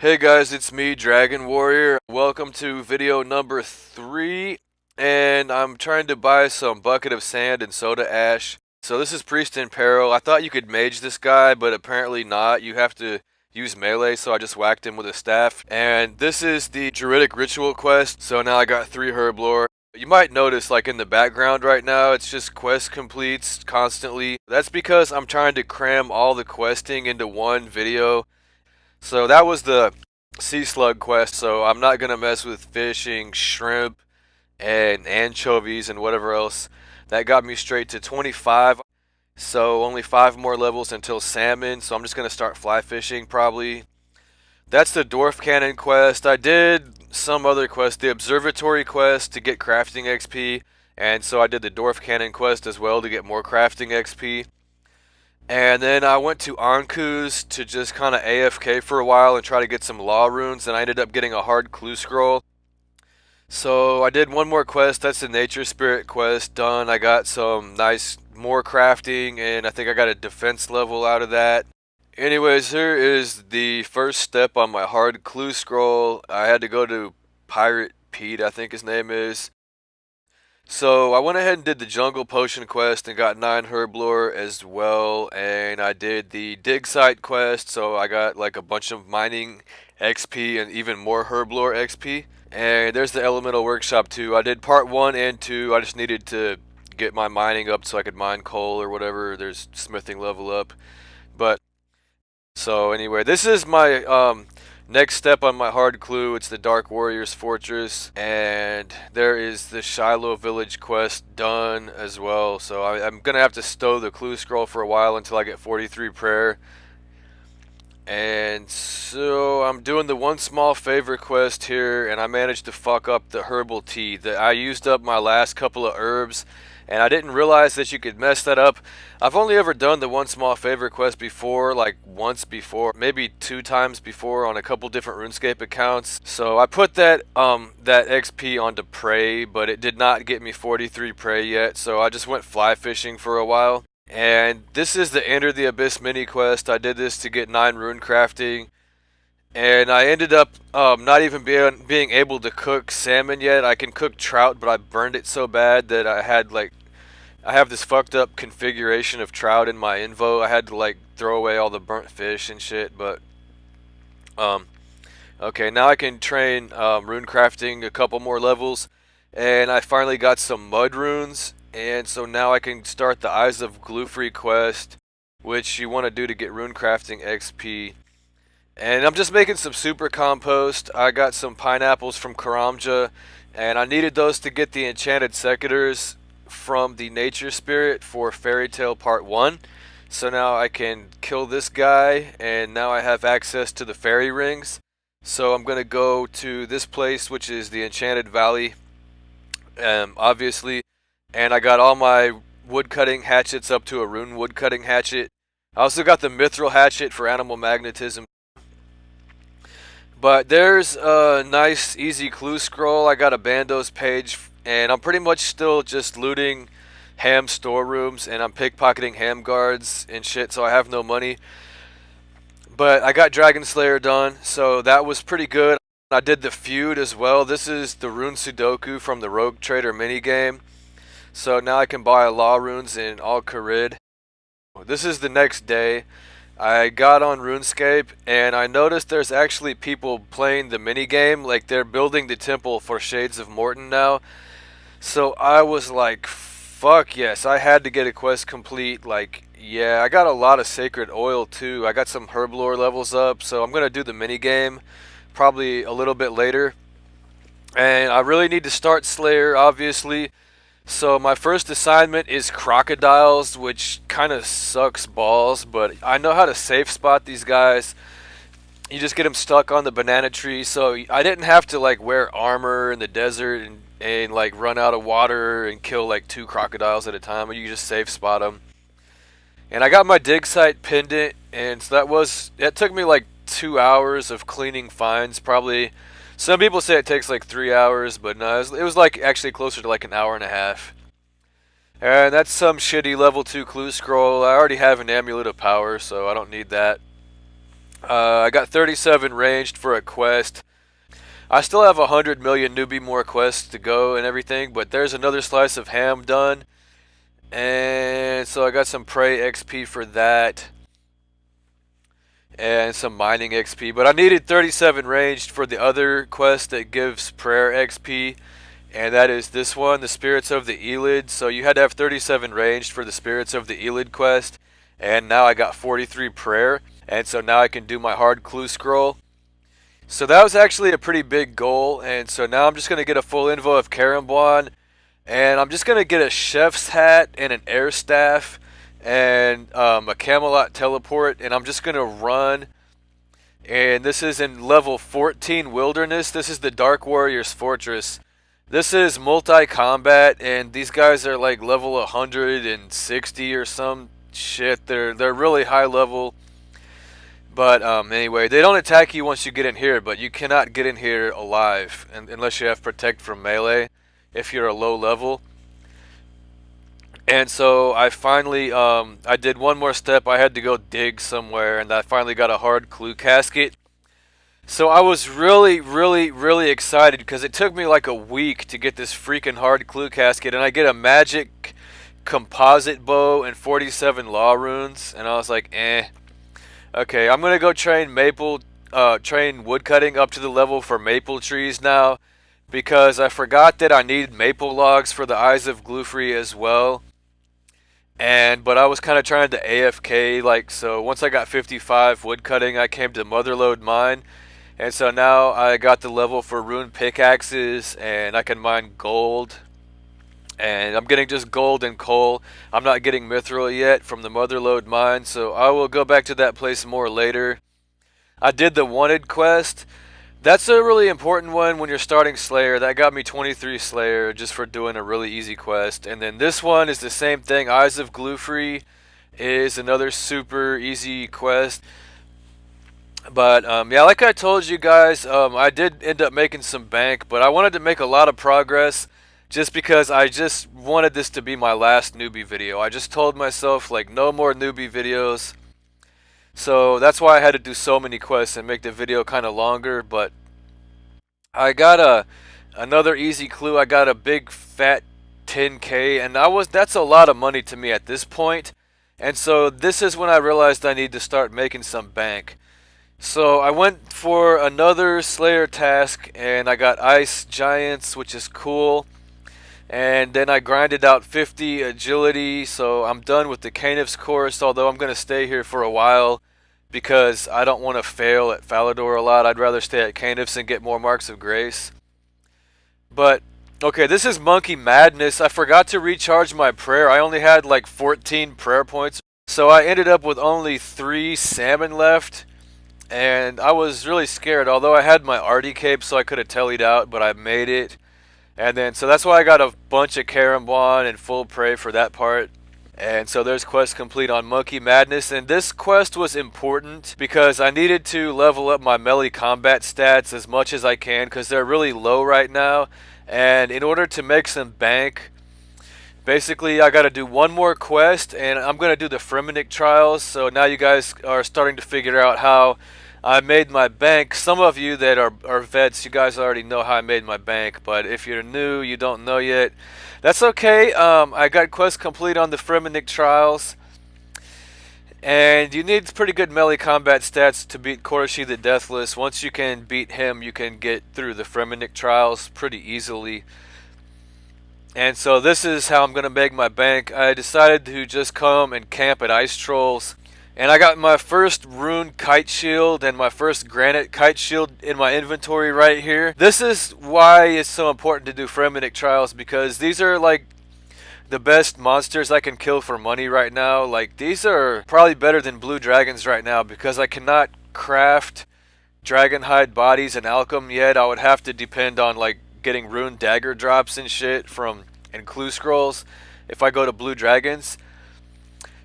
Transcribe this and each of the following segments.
Hey guys, it's me, Dragon Warrior. Welcome to video number 3, and I'm trying to buy some bucket of sand and soda ash. So this is Priest in Peril. I thought you could mage this guy, but apparently not. You have to use melee, so I just whacked him with a staff. And this is the Druidic Ritual quest, so now I got 3 Herblore. You might notice, like in the background right now, it's just quest completes constantly. That's because I'm trying to cram all the questing into one video. So that was the sea slug quest, so I'm not going to mess with fishing, shrimp, and anchovies and whatever else. That got me straight to 25, so only 5 more levels until salmon, so I'm just going to start fly fishing probably. That's the dwarf cannon quest. I did some other quest, the observatory quest to get crafting XP, and so I did the dwarf cannon quest as well to get more crafting XP. And then I went to Anku's to just kind of AFK for a while and try to get some law runes, and I ended up getting a hard clue scroll. So I did one more quest, that's the nature spirit quest, done. I got some nice more crafting, and I think I got a defense level out of that. Anyways, here is the first step on my hard clue scroll. I had to go to Pirate Pete, I think his name is. So I went ahead and did the Jungle Potion quest and got 9 Herblore as well, and I did the Dig Site quest, so I got like a bunch of mining XP and even more Herblore XP. And there's the Elemental Workshop too. I did part 1 and 2, I just needed to get my mining up so I could mine coal or whatever. There's smithing level up. But, so anyway, this is my next step on my hard clue. It's the Dark Warriors Fortress, and there is the Shiloh Village quest done as well. So I'm gonna have to stow the clue scroll for a while until I get 43 prayer. And so I'm doing the one small favor quest here, and I managed to fuck up the herbal tea. I used up my last couple of herbs, and I didn't realize that you could mess that up. I've only ever done the one small favor quest before, like once before, maybe 2 times before on a couple different RuneScape accounts. So I put that XP onto prey, but it did not get me 43 prey yet, so I just went fly fishing for a while. And this is the Enter the Abyss mini quest. I did this to get 9 rune crafting. And I ended up not even being able to cook salmon yet. I can cook trout, but I burned it so bad that I have this fucked up configuration of trout in my invo. I had to like throw away all the burnt fish and shit. But okay, now I can train rune crafting a couple more levels, and I finally got some mud runes. And so now I can start the Eyes of Glufrey quest, which you want to do to get rune crafting XP. And I'm just making some super compost. I got some pineapples from Karamja, and I needed those to get the enchanted secators from the nature spirit for Fairy Tale Part 1. So now I can kill this guy, and now I have access to the fairy rings. So I'm going to go to this place, which is the Enchanted Valley, obviously. And I got all my woodcutting hatchets up to a rune woodcutting hatchet. I also got the mithril hatchet for animal magnetism. But there's a nice easy clue scroll. I got a Bandos page, and I'm pretty much still just looting ham storerooms, and I'm pickpocketing ham guards and shit, so I have no money. But I got Dragon Slayer done, so that was pretty good. I did the feud as well. This is the Rune Sudoku from the Rogue Trader minigame. So now I can buy law runes in Al Kharid. This is the next day. I got on RuneScape, and I noticed there's actually people playing the minigame, like they're building the temple for Shades of Morton now. So I was like, fuck yes, I had to get a quest complete. Like, yeah, I got a lot of sacred oil too. I got some herblore levels up, so I'm gonna do the minigame probably a little bit later. And I really need to start Slayer, obviously. So my first assignment is crocodiles, which kind of sucks balls, but I know how to safe spot these guys. You just get them stuck on the banana tree, so I didn't have to like wear armor in the desert and like run out of water and kill like 2 crocodiles at a time. You just safe spot them. And I got my dig site pendant, and so that took me like 2 hours of cleaning finds, probably. Some people say it takes like 3 hours, but no, it was like actually closer to like an hour and a half. And that's some shitty level 2 clue scroll. I already have an Amulet of Power, so I don't need that. I got 37 ranged for a quest. I still have 100 million newbie more quests to go and everything, but there's another slice of ham done. And so I got some prey XP for that. And some mining XP. But I needed 37 ranged for the other quest that gives prayer XP. And that is this one, the Spirits of the Elid. So you had to have 37 ranged for the Spirits of the Elid quest. And now I got 43 prayer. And so now I can do my hard clue scroll. So that was actually a pretty big goal. And so now I'm just going to get a full invo of Karambwan. And I'm just going to get a chef's hat and an air staff. And a Camelot teleport. And I'm just going to run. And this is in level 14 Wilderness. This is the Dark Warrior's Fortress. This is multi-combat, and these guys are like level 160 or some shit. They're really high level. But anyway, they don't attack you once you get in here, but you cannot get in here alive unless you have Protect from melee if you're a low level. And so I finally, I did one more step. I had to go dig somewhere, and I finally got a hard clue casket. So I was really excited because it took me like a week to get this freaking hard clue casket, and I get a magic composite bow and 47 law runes, and I was like, eh. Okay, I'm gonna go train train woodcutting up to the level for maple trees now, because I forgot that I needed maple logs for the Eyes of Gloofree as well. But I was kind of trying to AFK, like, so once I got 55 woodcutting, I came to Motherlode Mine. And so now I got the level for rune pickaxes, and I can mine gold. And I'm getting just gold and coal. I'm not getting mithril yet from the Motherlode Mine, so I will go back to that place more later. I did the Wanted quest. That's a really important one when you're starting Slayer. That got me 23 Slayer just for doing a really easy quest. And then this one is the same thing. Eyes of Gloofree is another super easy quest. But yeah, like I told you guys, I did end up making some bank, but I wanted to make a lot of progress just because I just wanted this to be my last newbie video. I just told myself, like, no more newbie videos. So that's why I had to do so many quests and make the video kind of longer. But I got another easy clue. I got a big fat 10K, and that's a lot of money to me at this point. And so this is when I realized I need to start making some bank. So I went for another Slayer task, and I got Ice Giants, which is cool. And then I grinded out 50 agility, so I'm done with the Canif's course, although I'm going to stay here for a while because I don't want to fail at Falador a lot. I'd rather stay at Canif's and get more Marks of Grace. But, okay, this is Monkey Madness. I forgot to recharge my prayer. I only had like 14 prayer points, so I ended up with only 3 salmon left. And I was really scared, although I had my Artie cape so I could have tellied out, but I made it. And then, so that's why I got a bunch of Karambwan and full prey for that part. And so there's quest complete on Monkey Madness. And this quest was important because I needed to level up my melee combat stats as much as I can because they're really low right now. And in order to make some bank, basically I got to do one more quest, and I'm going to do the Fremennik trials. So now you guys are starting to figure out how I made my bank. Some of you that are vets, you guys already know how I made my bank, but if you're new, you don't know yet, that's okay. I got quest complete on the Fremennik trials, and you need pretty good melee combat stats to beat Koroshi the Deathless. Once you can beat him, you can get through the Fremennik trials pretty easily. And so this is how I'm going to make my bank. I decided to just come and camp at Ice Trolls. And I got my first rune kite shield and my first granite kite shield in my inventory right here. This is why it's so important to do Fremennik trials, because these are like the best monsters I can kill for money right now. Like, these are probably better than blue dragons right now because I cannot craft dragonhide bodies and alchem yet. I would have to depend on like getting rune dagger drops and shit and clue scrolls if I go to blue dragons.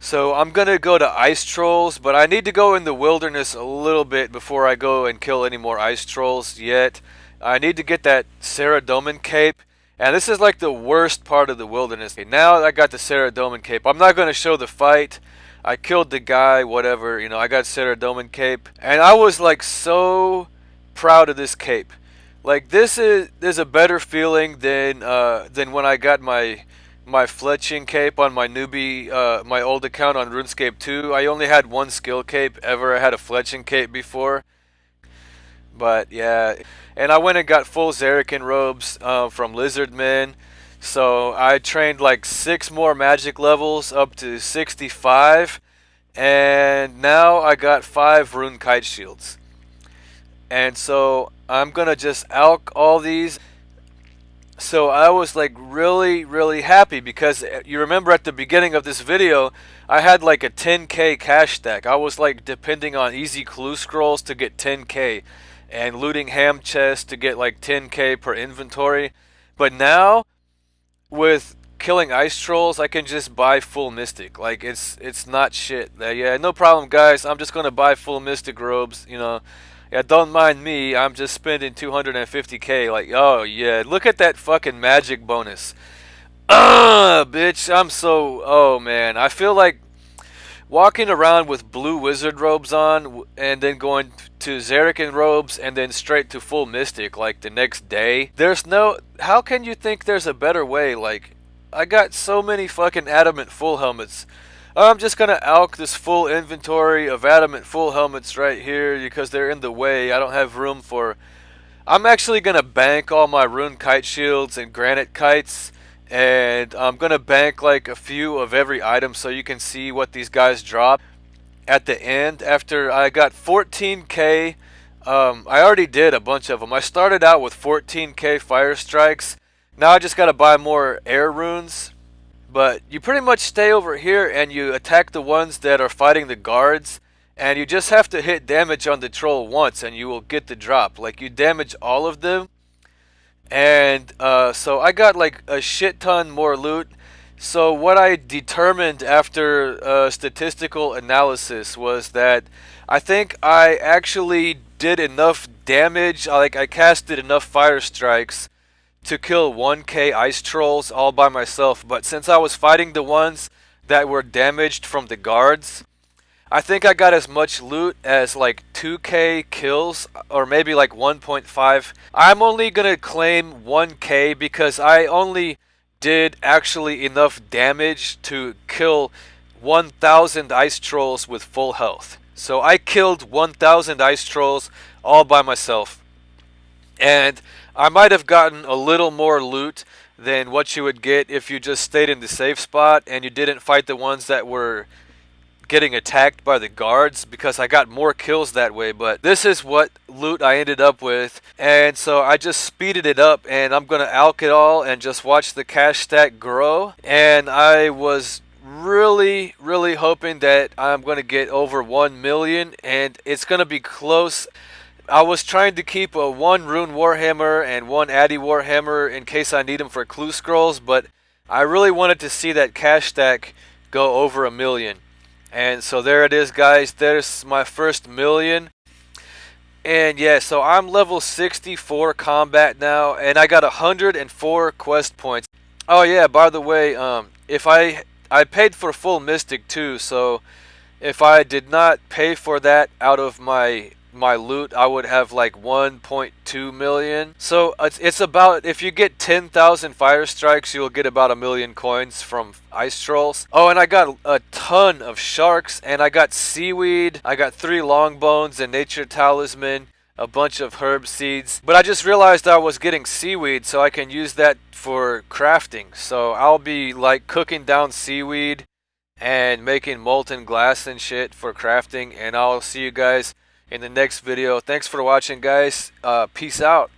So I'm gonna go to Ice Trolls, but I need to go in the wilderness a little bit before I go and kill any more Ice Trolls yet. I need to get that Saradomin cape, and this is like the worst part of the wilderness. Okay, now I got the Saradomin cape. I'm not gonna show the fight. I killed the guy, whatever, you know, I got Ceradomin cape, and I was like so proud of this cape. Like this is there's a better feeling than when I got my fletching cape on my newbie my old account on RuneScape 2. I only had one skill cape ever. I had a fletching cape before. But yeah, and I went and got full Zerikin robes from Lizardmen. So I trained like 6 more magic levels up to 65, and now I got 5 rune kite shields. And so I'm gonna just alch all these. So I was like really happy because you remember at the beginning of this video I had like a 10k cash stack. I was like depending on easy clue scrolls to get 10k and looting ham chests to get like 10k per inventory. But now with killing ice trolls I can just buy full mystic. Like it's not shit. Yeah, no problem guys. I'm just gonna buy full mystic robes, you know. Yeah, don't mind me. I'm just spending 250k. Like, oh yeah, look at that fucking magic bonus. Bitch, I'm so. Oh man, I feel like walking around with blue wizard robes on, and then going to Zerikin robes, and then straight to full mystic like the next day. There's no. How can you think there's a better way? Like, I got so many fucking adamant full helmets. I'm just gonna alch this full inventory of adamant full helmets right here because they're in the way. I don't have room for. I'm actually gonna bank all my rune kite shields and granite kites, and I'm gonna bank like a few of every item so you can see what these guys drop at the end. After I got 14k, I already did a bunch of them. I started out with 14k fire strikes. Now I just gotta buy more air runes. But you pretty much stay over here and you attack the ones that are fighting the guards, and you just have to hit damage on the troll once and you will get the drop. Like, you damage all of them, and so I got like a shit ton more loot. So what I determined after statistical analysis was that I think I actually did enough damage, like I casted enough fire strikes to kill 1k ice trolls all by myself. But since I was fighting the ones that were damaged from the guards, I think I got as much loot as like 2k kills, or maybe like 1.5. I'm only gonna claim 1k because I only did actually enough damage to kill 1000 ice trolls with full health. So I killed 1000 ice trolls all by myself. And I might have gotten a little more loot than what you would get if you just stayed in the safe spot and you didn't fight the ones that were getting attacked by the guards, because I got more kills that way. But this is what loot I ended up with, and so I just speeded it up, and I'm gonna alch it all and just watch the cash stack grow. And I was really hoping that I'm gonna get over 1 million, and it's gonna be close. I was trying to keep a 1 rune warhammer and 1 addy warhammer in case I need them for clue scrolls, but I really wanted to see that cash stack go over 1 million. And so there it is, guys. There's my first million. And yeah, so I'm level 64 combat now, and I got 104 quest points. Oh yeah, by the way, if I paid for full mystic too, so if I did not pay for that out of my loot, I would have like 1.2 million. So it's about, if you get 10,000 fire strikes, you'll get about 1 million coins from ice trolls. Oh, and I got a ton of sharks, and I got seaweed, I got 3 long bones and nature talisman, a bunch of herb seeds. But I just realized I was getting seaweed, so I can use that for crafting. So I'll be like cooking down seaweed and making molten glass and shit for crafting, and I'll see you guys in the next video. Thanks for watching, guys. Peace out.